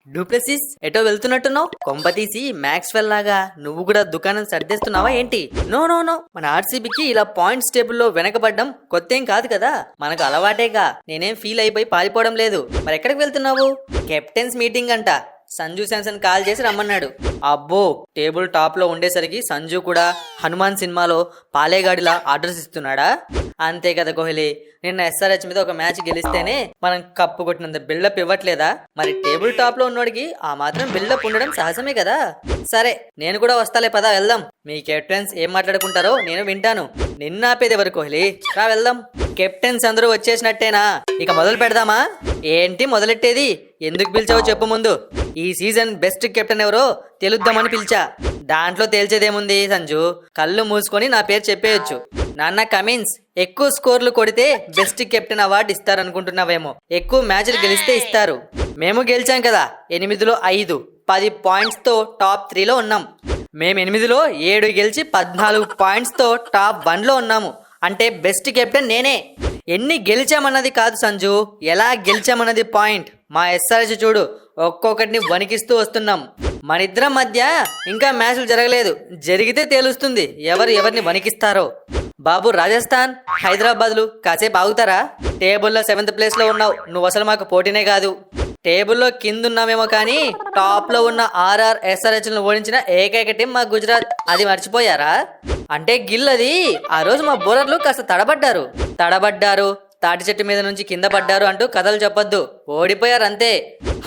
Du Plessis ఎటో వెళ్తున్నట్టున్నావు. కొంపతీసి Maxwell లాగా నువ్వు కూడా దుకాణం సర్దేస్తున్నావా ఏంటి? నో నో నో, మన ఆర్సీబీకి ఇలా పాయింట్స్ టేబుల్లో వెనకబడ్డం కొత్తేం కాదు కదా, మనకు అలవాటేగా. నేనేం ఫీల్ అయిపోయి పారిపోవడం లేదు. మరి ఎక్కడికి వెళ్తున్నావు? కెప్టెన్స్ మీటింగ్ అంట. సంజు శాంసన్ కాల్ చేసి రమ్మన్నాడు. అబ్బో, టేబుల్ టాప్ లో ఉండేసరికి సంజు కూడా హనుమాన్ సినిమాలో పాలేగాడిలా ఆర్డర్స్ ఇస్తున్నాడా? అంతే కదా కోహ్లీ, నిన్న ఎస్ఆర్హెచ్ మీద ఒక మ్యాచ్ గెలిస్తేనే మనం కప్పు కొట్టినంత బిల్డప్ ఇవ్వట్లేదా? మరి టేబుల్ టాప్ లో ఉన్నోడికి ఆ మాత్రం బిల్డప్ ఉండడం సహజమే కదా. సరే, నేను కూడా వస్తాలే, పదా వెళ్దాం. మీ కెప్టెన్స్ ఏం మాట్లాడుకుంటారో నేను వింటాను. నిన్న ఆపేది ఎవరు కోహ్లీ? రా వెళ్దాం. కెప్టెన్స్ అందరూ వచ్చేసినట్టేనా? ఇక మొదలు పెడదామా? ఏంటి మొదలెట్టేది? ఎందుకు పిలిచావో చెప్పు ముందు. ఈ సీజన్ బెస్ట్ కెప్టెన్ ఎవరో తెలుద్దామని పిలిచా. దాంట్లో తేల్చేదేముంది సంజు? కళ్ళు మూసుకొని నా పేరు చెప్పేయొచ్చు. నాన్న కమిన్స్, ఎక్కువ స్కోర్లు కొడితే బెస్ట్ కెప్టెన్ అవార్డు ఇస్తారనుకుంటున్నావేమో. ఎక్కువ మ్యాచ్లు గెలిస్తే ఇస్తారు. మేము గెలిచాం కదా, 8లో 5, 10 పాయింట్స్ తో టాప్ 3లో ఉన్నాం. మేము 8లో 7 గెలిచి 14 పాయింట్స్ తో టాప్ 1లో ఉన్నాము. అంటే బెస్ట్ కెప్టెన్ నేనే. ఎన్ని గెలిచామన్నది కాదు సంజు, ఎలా గెలిచామన్నది పాయింట్. మా ఎస్ఆర్హెచ్ చూడు, ఒక్కొక్కటిని వణికిస్తూ వస్తున్నాం. మనిద్దరం మధ్య ఇంకా మ్యాచ్లు జరగలేదు. జరిగితే తేలుస్తుంది ఎవరిని వణికిస్తారో. బాబు, రాజస్థాన్ హైదరాబాద్లు కాసేపు ఆగుతారా? టేబుల్లో 7th ప్లేస్లో ఉన్నావు. నువ్వు అసలు మాకు పోటీనే కాదు. టేబుల్లో కిందున్నామేమో కానీ టాప్ లో ఉన్న ఆర్ఆర్ ఎస్ఆర్హెచ్ ను ఓడించిన ఏకైక టీం మా గుజరాత్. అది మర్చిపోయారా? అంటే గిల్ అది ఆ రోజు మా బౌలర్లు కాస్త తడబడ్డారు, తాటి చెట్టు మీద నుంచి కింద పడ్డారు అంటూ కథలు చెప్పొద్దు. ఓడిపోయారు అంతే.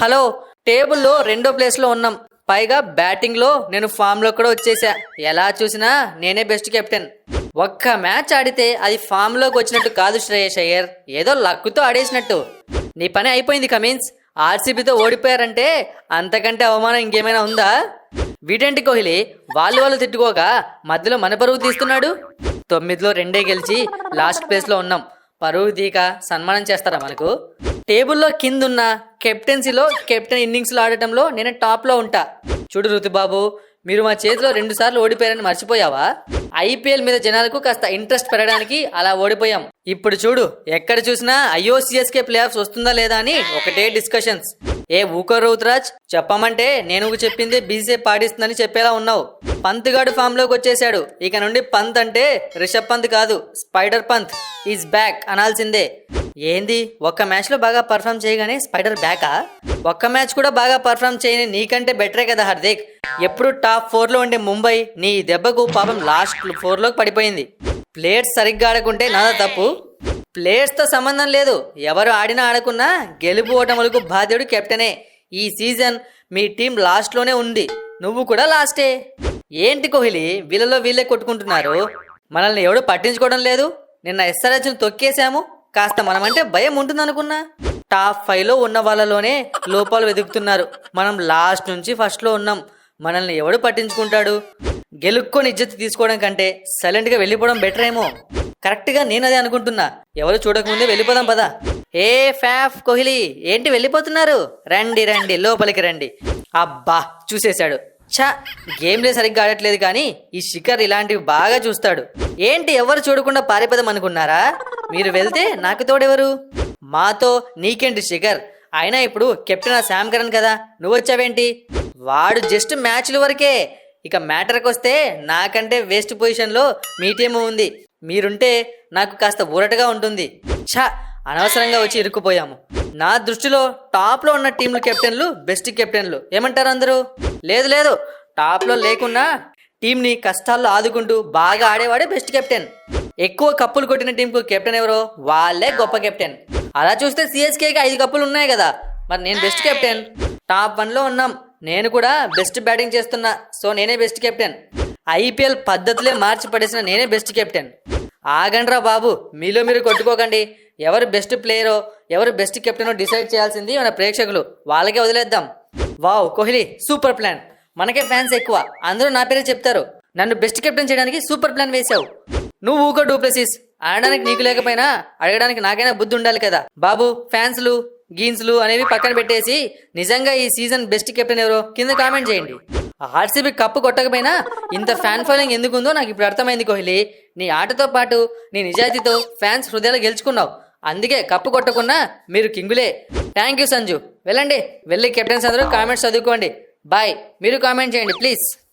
హలో, టేబుల్లో 2వ ప్లేస్ లో ఉన్నాం. పైగా బ్యాటింగ్ లో నేను ఫామ్ లో కూడా వచ్చేసా. ఎలా చూసినా నేనే బెస్ట్ కెప్టెన్. ఒక్క మ్యాచ్ ఆడితే అది ఫామ్ లోకి వచ్చినట్టు కాదు శ్రేయస్ అయ్యర్, ఏదో లక్కుతో ఆడేసినట్టు. నీ పని అయిపోయింది కమిన్స్. ఆర్సీబీతో ఓడిపోయారంటే అంతకంటే అవమానం ఇంకేమైనా ఉందా? వీటంటి కోహ్లీ వాళ్ళు తిట్టుకోగా మధ్యలో మన పరువు తీస్తున్నాడు. 9లో 2 గెలిచి లాస్ట్ ప్లేస్ లో ఉన్నాం. పరువు తీక సన్మానం చేస్తారా మనకు? టేబుల్లో కిందున్న కెప్టెన్సీలో కెప్టెన్ ఇన్నింగ్స్లో ఆడటంలో నేను టాప్ లో ఉంటా. చూడు ఋతుబాబు, మీరు మా చేతిలో 2 సార్లు ఓడిపోయారని మర్చిపోయావా? ఐపీఎల్ మీద జనాలకు కాస్త ఇంట్రెస్ట్ పెరగడానికి అలా ఓడిపోయాం. ఇప్పుడు చూడు, ఎక్కడ చూసినా అయ్యో సిఎస్కే ప్లే ఆఫ్స్ వస్తుందా లేదా అని ఒకటే డిస్కషన్స్. ఏ ఊకో రుతురాజ్, చెప్పమంటే నేను చెప్పింది బీసీసీ పాటిస్తుందని చెప్పేలా ఉన్నావు. పంత్ గాడు ఫామ్ లోకి వచ్చేసాడు. ఇక నుండి పంత్ అంటే రిషబ్ పంత్ కాదు, స్పైడర్ పంత్ ఈజ్ బ్యాక్ అనాల్సిందే. ఏంది, ఒక్క మ్యాచ్ లో బాగా పర్ఫామ్ చేయగానే స్పైడర్ బ్యాకా? ఒక్క మ్యాచ్ కూడా బాగా పర్ఫామ్ చేయని నీకంటే బెటరే కదా హార్దిక్. ఎప్పుడు టాప్ 4లో ఉండే ముంబై నీ దెబ్బకు పాపం లాస్ట్ 4లోకి పడిపోయింది. ప్లేయర్స్ సరిగ్గా ఆడకుంటే నాదా తప్పు? ప్లేయర్స్తో సంబంధం లేదు. ఎవరు ఆడినా ఆడకున్నా గెలుపు ఓటములకు బాధ్యుడు కెప్టెనే. ఈ సీజన్ మీ టీం లాస్ట్లోనే ఉంది, నువ్వు కూడా లాస్టే. ఏంటి కోహ్లీ, వీళ్ళలో వీళ్ళే కొట్టుకుంటున్నారు? మనల్ని ఎవడు పట్టించుకోవడం లేదు. నిన్న ఎస్ఆర్హెచ్ను తొక్కేశాము. కాస్త మనమంటే భయం ఉంటుందనుకున్నా. టాప్ 5లో ఉన్న వాళ్ళలోనే లోపాలు వెతుకుతున్నారు. మనం లాస్ట్ నుంచి ఫస్ట్లో ఉన్నాం. మనల్ని ఎవడు పట్టించుకుంటాడు? గెలుక్కొని ఇజ్జత్ తీసుకోవడం కంటే సైలెంట్గా వెళ్ళిపోవడం బెటర్ ఏమో. కరెక్ట్గా నేను అదే అనుకుంటున్నా. ఎవరు చూడకముందే వెళ్ళిపోదాం పదా. ఏ ఫ్యాఫ్ కోహ్లీ, ఏంటి వెళ్ళిపోతున్నారు? రండి లోపలికి రండి. అబ్బా, చూసేశాడు. ఛా, గేమ్లే సరిగ్గా ఆడట్లేదు కానీ ఈ శిఖర్ ఇలాంటివి బాగా చూస్తాడు. ఏంటి ఎవరు చూడకుండా పారిపోదాం అనుకున్నారా? మీరు వెళ్తే నాకు తోడెవరు? మాతో నీకేంటి శిఖర్? అయినా ఇప్పుడు కెప్టెన్ శామ్ కరణ్ కదా, నువ్వు వచ్చావేంటి? వాడు జస్ట్ మ్యాచ్ల వరకే. ఇక మ్యాటర్కి వస్తే నాకంటే వేస్ట్ పొజిషన్లో మీ టీం ఉంది. మీరుంటే నాకు కాస్త ఊరటగా ఉంటుంది. ఛా, అనవసరంగా వచ్చి ఇరుక్కుపోయాము. నా దృష్టిలో టాప్లో ఉన్న టీంలు కెప్టెన్లు బెస్ట్ కెప్టెన్లు. ఏమంటారు అందరూ? లేదు, టాప్లో లేకున్నా టీంని కష్టాల్లో ఆదుకుంటూ బాగా ఆడేవాడే బెస్ట్ కెప్టెన్. ఎక్కువ కప్పులు కొట్టిన టీంకు కెప్టెన్ ఎవరో వాళ్ళే గొప్ప కెప్టెన్. అలా చూస్తే సిఎస్కేకి 5 కప్పులు ఉన్నాయి కదా, మరి నేను బెస్ట్ కెప్టెన్. టాప్ 1లో ఉన్నాం. నేను కూడా బెస్ట్ బ్యాటింగ్ చేస్తున్నా, సో నేనే బెస్ట్ కెప్టెన్. ఐపీఎల్ పద్ధతులే మార్చి పడేసిన నేనే బెస్ట్ కెప్టెన్. ఆగండ్రా బాబు, మీలో మీరు కొట్టుకోకండి. ఎవరు బెస్ట్ ప్లేయరో ఎవరు బెస్ట్ కెప్టెనో డిసైడ్ చేయాల్సింది మన ప్రేక్షకులు. వాళ్ళకే వదిలేద్దాం. Wow Kohli, super plan. మనకే ఫ్యాన్స్ ఎక్కువ, అందరూ నా పేరే చెప్తారు. నన్ను బెస్ట్ కెప్టెన్ చేయడానికి సూపర్ ప్లాన్ వేశావు. నువ్వు ఊకో డూప్లెసిస్. ఆడడానికి నీకు లేకపోయినా అడగడానికి నాకైనా బుద్ధి ఉండాలి కదా బాబు. ఫ్యాన్స్లు గీన్స్లు అనేవి పక్కన పెట్టేసి నిజంగా ఈ సీజన్ బెస్ట్ కెప్టెన్ ఎవరో కింద కామెంట్ చేయండి. ఆర్సీబీ కప్పు కొట్టకపోయినా ఇంత ఫ్యాన్ ఫాలోయింగ్ ఎందుకుందో నాకు ఇప్పుడు అర్థమైంది కోహ్లీ. నీ ఆటతో పాటు నీ నిజాయితీతో ఫ్యాన్స్ హృదయాలు గెలుచుకున్నావు. అందుకే కప్పు కొట్టకున్నా మీరు కింగులే. Thank you Sanju. వెళ్ళండి వెళ్ళి కెప్టెన్స్ అందరూ కామెంట్స్ చదువుకోండి బాయ్ మీరు కామెంట్ చేయండి ప్లీజ్